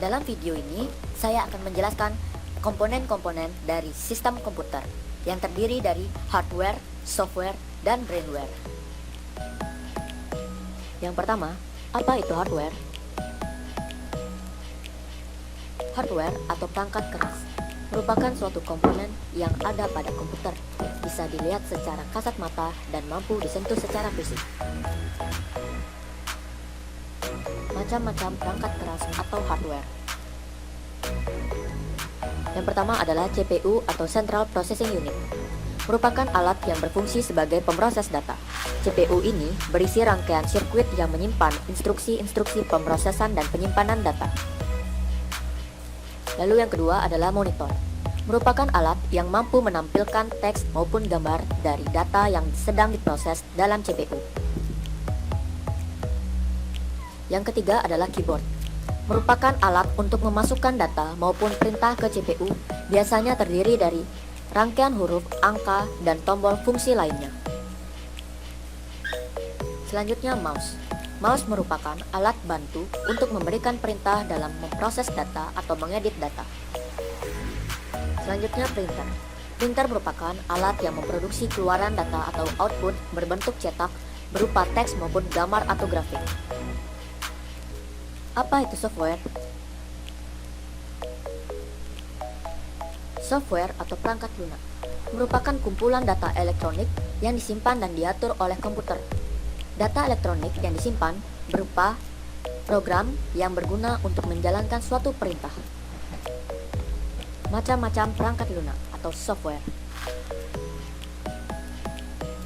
Dalam video ini, saya akan menjelaskan komponen-komponen dari sistem komputer yang terdiri dari hardware, software, dan brainware. Yang pertama, apa itu hardware? Hardware atau perangkat keras merupakan suatu komponen yang ada pada komputer, bisa dilihat secara kasat mata dan mampu disentuh secara fisik. Macam-macam perangkat keras atau hardware. Yang pertama adalah CPU atau Central Processing Unit. Merupakan alat yang berfungsi sebagai pemroses data. CPU ini berisi rangkaian sirkuit yang menyimpan instruksi-instruksi pemrosesan dan penyimpanan data. Lalu yang kedua adalah monitor. Merupakan alat yang mampu menampilkan teks maupun gambar dari data yang sedang diproses dalam CPU. Yang ketiga adalah keyboard. Merupakan alat untuk memasukkan data maupun perintah ke CPU, biasanya terdiri dari rangkaian huruf, angka, dan tombol fungsi lainnya. Selanjutnya mouse. Mouse merupakan alat bantu untuk memberikan perintah dalam memproses data atau mengedit data. Selanjutnya printer. Printer merupakan alat yang memproduksi keluaran data atau output berbentuk cetak berupa teks maupun gambar atau grafik. Apa itu software? Software atau perangkat lunak merupakan kumpulan data elektronik yang disimpan dan diatur oleh komputer. Data elektronik yang disimpan berupa program yang berguna untuk menjalankan suatu perintah. Macam-macam perangkat lunak atau software.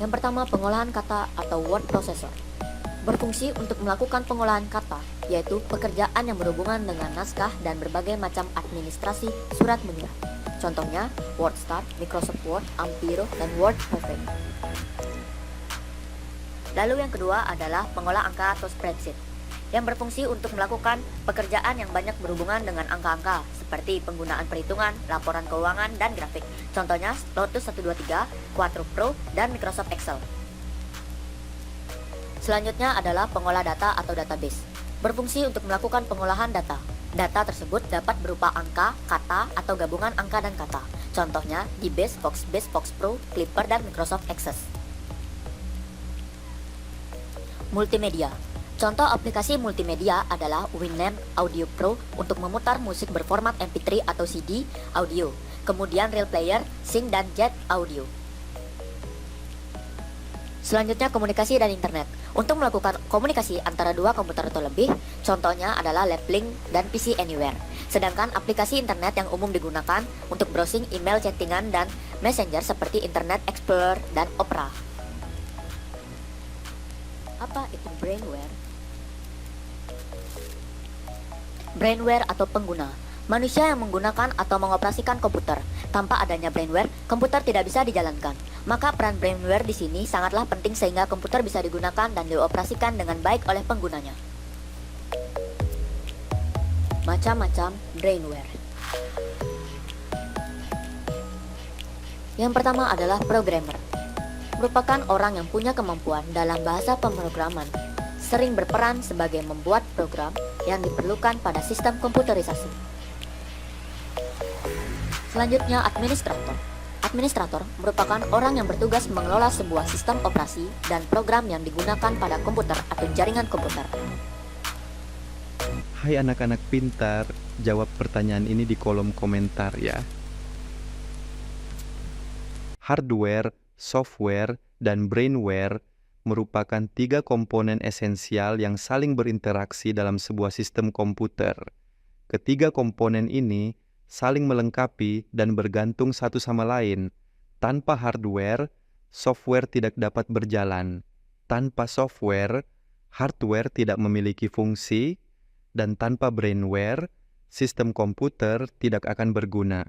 Yang pertama, pengolahan kata atau word processor. Berfungsi untuk melakukan pengolahan kata, yaitu pekerjaan yang berhubungan dengan naskah dan berbagai macam administrasi surat menyurat. Contohnya, WordStar, Microsoft Word, Ampiro, dan WordPerfect. Lalu yang kedua adalah pengolah angka atau spreadsheet, yang berfungsi untuk melakukan pekerjaan yang banyak berhubungan dengan angka-angka, seperti penggunaan perhitungan, laporan keuangan, dan grafik. Contohnya Lotus 123, Quattro Pro, dan Microsoft Excel. Selanjutnya adalah pengolah data atau database, berfungsi untuk melakukan pengolahan data. Data tersebut dapat berupa angka, kata, atau gabungan angka dan kata. Contohnya DBase, Foxbase, Fox Pro, Clipper, dan Microsoft Access. Multimedia. Contoh aplikasi multimedia adalah Winamp Audio Pro untuk memutar musik berformat MP3 atau CD audio, kemudian Real Player, Sync, dan Jet Audio. Selanjutnya komunikasi dan internet. Untuk melakukan komunikasi antara dua komputer atau lebih, contohnya adalah Laplink dan PC Anywhere. Sedangkan aplikasi internet yang umum digunakan untuk browsing email, chattingan, dan messenger seperti Internet Explorer dan Opera. Apa itu brainware? Brainware atau pengguna. Manusia yang menggunakan atau mengoperasikan komputer. Tanpa adanya brainware, komputer tidak bisa dijalankan. Maka peran brainware di sini sangatlah penting sehingga komputer bisa digunakan dan dioperasikan dengan baik oleh penggunanya. Macam-macam brainware. Yang pertama adalah programmer. Merupakan orang yang punya kemampuan dalam bahasa pemrograman, sering berperan sebagai membuat program yang diperlukan pada sistem komputerisasi. Selanjutnya, administrator. Administrator merupakan orang yang bertugas mengelola sebuah sistem operasi dan program yang digunakan pada komputer atau jaringan komputer. Hai anak-anak pintar, jawab pertanyaan ini di kolom komentar ya. Hardware, software, dan brainware merupakan 3 komponen esensial yang saling berinteraksi dalam sebuah sistem komputer. Ketiga komponen ini saling melengkapi dan bergantung satu sama lain. Tanpa hardware, software tidak dapat berjalan. Tanpa software, hardware tidak memiliki fungsi, dan tanpa brainware, sistem komputer tidak akan berguna.